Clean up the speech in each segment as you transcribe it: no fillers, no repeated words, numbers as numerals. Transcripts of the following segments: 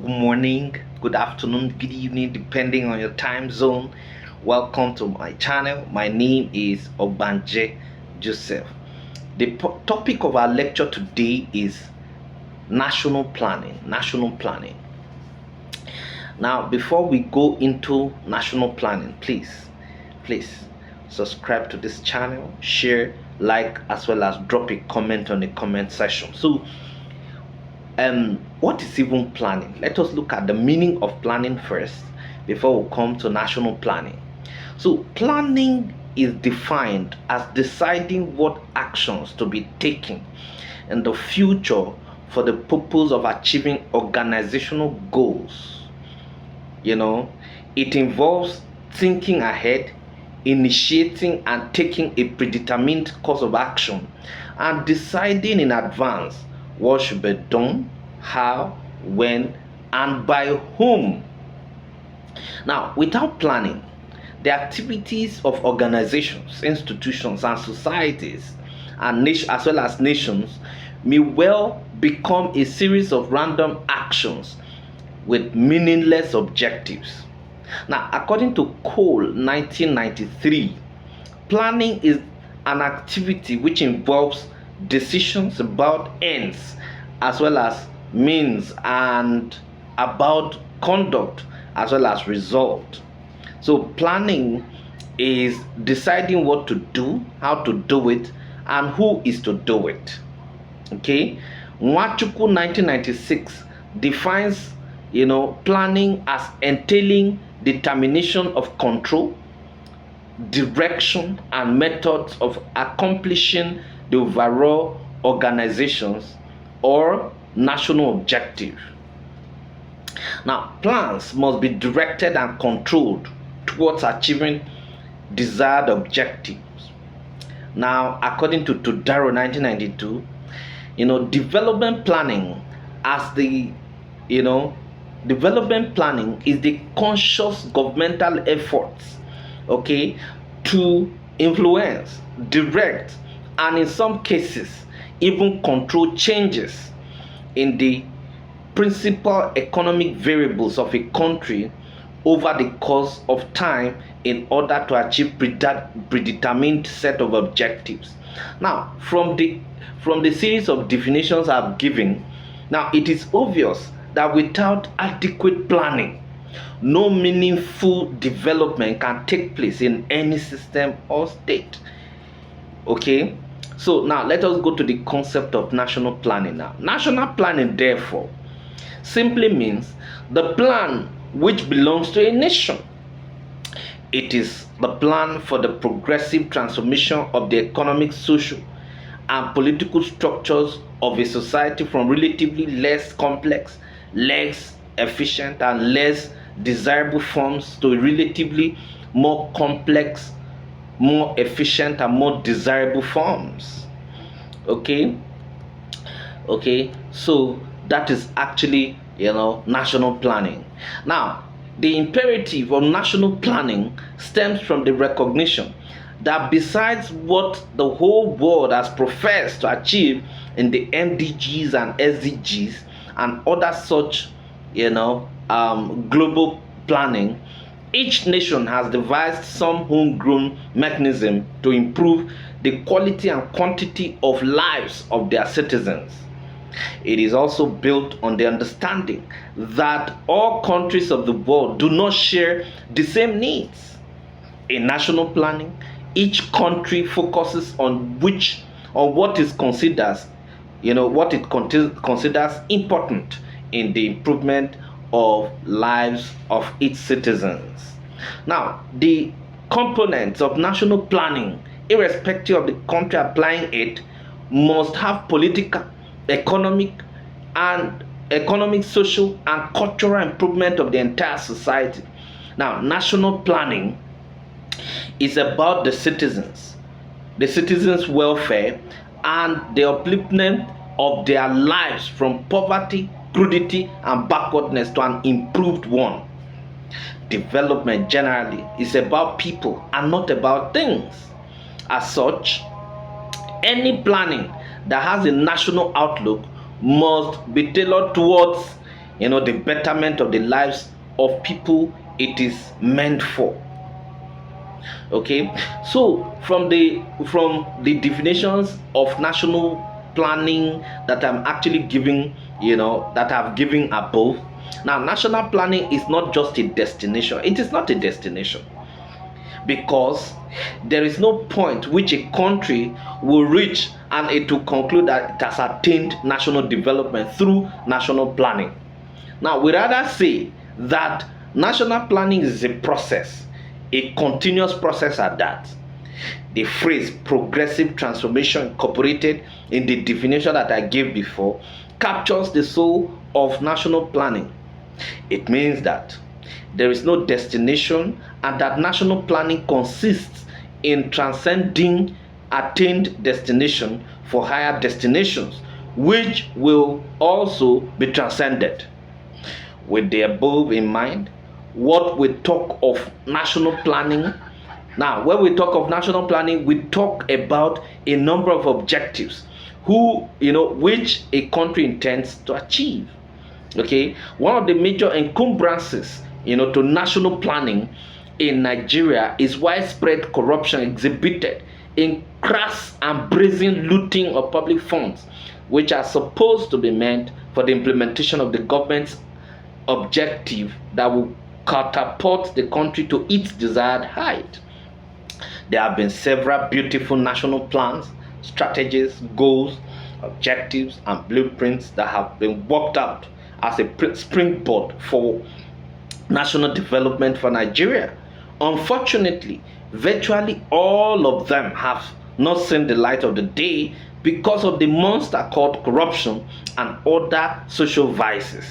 good morning, good afternoon, good evening, depending on your time zone. Welcome to my channel. My name is Ogbanje Joseph. The topic of our lecture today is national planning. National planning. Now, before we go into national planning, please subscribe to this channel, share, like, as well as drop a comment on the comment section. So, what is even planning? Let us look at the meaning of planning first before we come to national planning. So, planning is defined as deciding what actions to be taken in the future for the purpose of achieving organizational goals. It involves thinking ahead, initiating and taking a predetermined course of action, and deciding in advance what should be done, how, when, and by whom. Now, without planning, the activities of organizations, institutions, and societies, and as well as nations, may well become a series of random actions with meaningless objectives. Now, according to Cole 1993, planning is an activity which involves decisions about ends as well as means, and about conduct as well as result. So planning is deciding what to do, how to do it, and who is to do it. Okay, Nwachukwu 1996 defines planning as entailing determination of control, direction, and methods of accomplishing the overall organization's or national objective. Now, plans must be directed and controlled towards achieving desired objectives. Now, according to Todaro 1992, development planning development planning is the conscious governmental efforts, to influence, direct, and in some cases even control changes in the principal economic variables of a country over the course of time in order to achieve predetermined set of objectives. Now, from the series of definitions I've given, now it is obvious that without adequate planning, no meaningful development can take place in any system or state. Okay, so now let us go to the concept of national planning. Now, national planning, therefore, simply means the plan which belongs to a nation. It is the plan for the progressive transformation of the economic, social, and political structures of a society from relatively less complex, less efficient, and less desirable forms to relatively more complex, more efficient, and more desirable forms. Okay, so that is actually national planning. Now, the imperative of national planning stems from the recognition that besides what the whole world has professed to achieve in the MDGs and SDGs and other such global planning, each nation has devised some homegrown mechanism to improve the quality and quantity of lives of their citizens. It is also built on the understanding that all countries of the world do not share the same needs. In national planning, each country focuses on what is considered, what it considers important in the improvement of lives of its citizens. Now, the components of national planning, irrespective of the country applying it, must have political, economic, social, and cultural improvement of the entire society. Now, national planning is about the citizens' welfare and the upliftment of their lives from poverty, crudity, and backwardness to an improved one. Development generally is about people and not about things. As such, any planning that has a national outlook must be tailored towards the betterment of the lives of people it is meant for. Okay, so from the definitions of national planning that I'm actually giving, that I've given above. Now, national planning is not just a destination. It is not a destination, because there is no point which a country will reach and it will conclude that it has attained national development through national planning. Now, we rather say that national planning is a process, a continuous process at that. The phrase progressive transformation, incorporated in the definition that I gave before, captures the soul of national planning. It means that there is no destination, and that national planning consists in transcending attained destination for higher destinations, which will also be transcended. With the above in mind, what we talk of national planning, now when we talk of national planning, we talk about a number of objectives which a country intends to achieve. Okay, one of the major encumbrances to national planning in Nigeria is widespread corruption exhibited in crass and brazen looting of public funds, which are supposed to be meant for the implementation of the government's objective that will catapult the country to its desired height. There have been several beautiful national plans, strategies, goals, objectives, and blueprints that have been worked out as a springboard for national development for Nigeria. Unfortunately, virtually all of them have not seen the light of the day because of the monster called corruption and other social vices.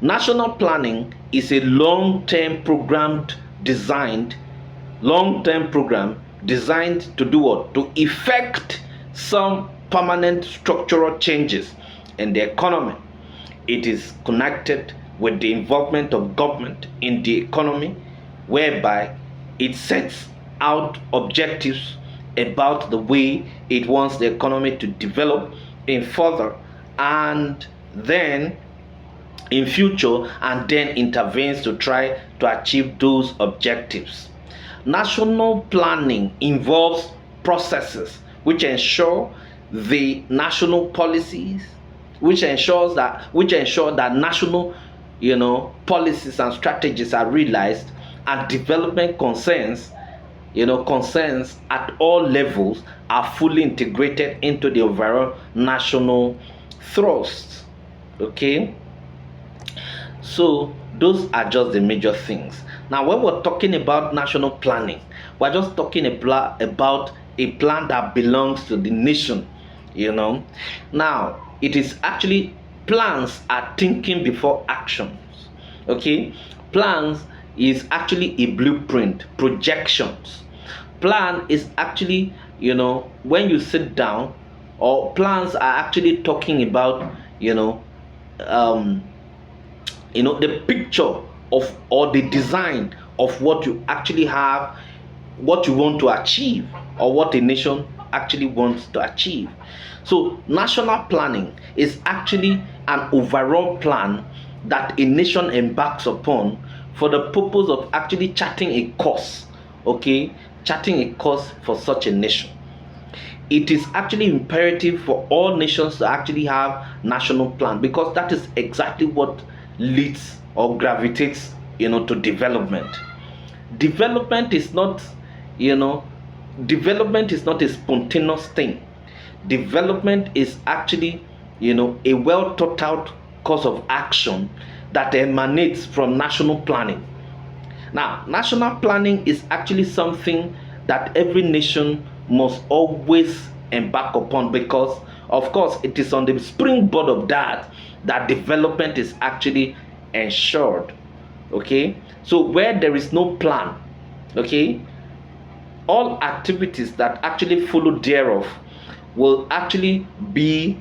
National planning is a long-term program designed to do what? To effect some permanent structural changes in the economy. It is connected with the involvement of government in the economy, whereby it sets out objectives about the way it wants the economy to develop in further and then in future, and then intervenes to try to achieve those objectives. National planning involves processes which ensure the national policies, which ensure that national policies and strategies are realized, and development concerns at all levels are fully integrated into the overall national thrust. Okay, so those are just the major things. Now, when we're talking about national planning, we're just talking about a plan that belongs to the nation. Now, it is actually, plans are thinking before actions. Okay, plans is actually a blueprint, projections. Plan is actually, when you sit down, or plans are actually talking about, the picture of, or the design of what you actually have, what you want to achieve, or what a nation actually wants to achieve. So national planning is actually an overall plan that a nation embarks upon for the purpose of actually charting a course, charting a course for such a nation. It is actually imperative for all nations to actually have national plan, because that is exactly what leads or gravitates to development. Development is not a spontaneous thing. Development is actually a well thought out course of action that emanates from national planning. Now, national planning is actually something that every nation must always embark upon, because of course it is on the springboard of that development is actually ensured. Okay, so where there is no plan, all activities that actually follow thereof will actually be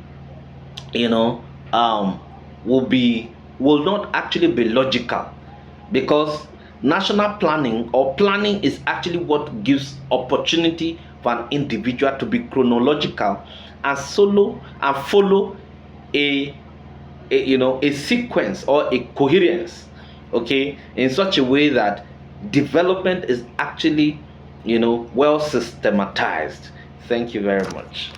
will not actually be logical, because national planning or planning is actually what gives opportunity for an individual to be chronological and follow a a sequence or a coherence, okay, in such a way that development is actually well systematized. Thank you very much.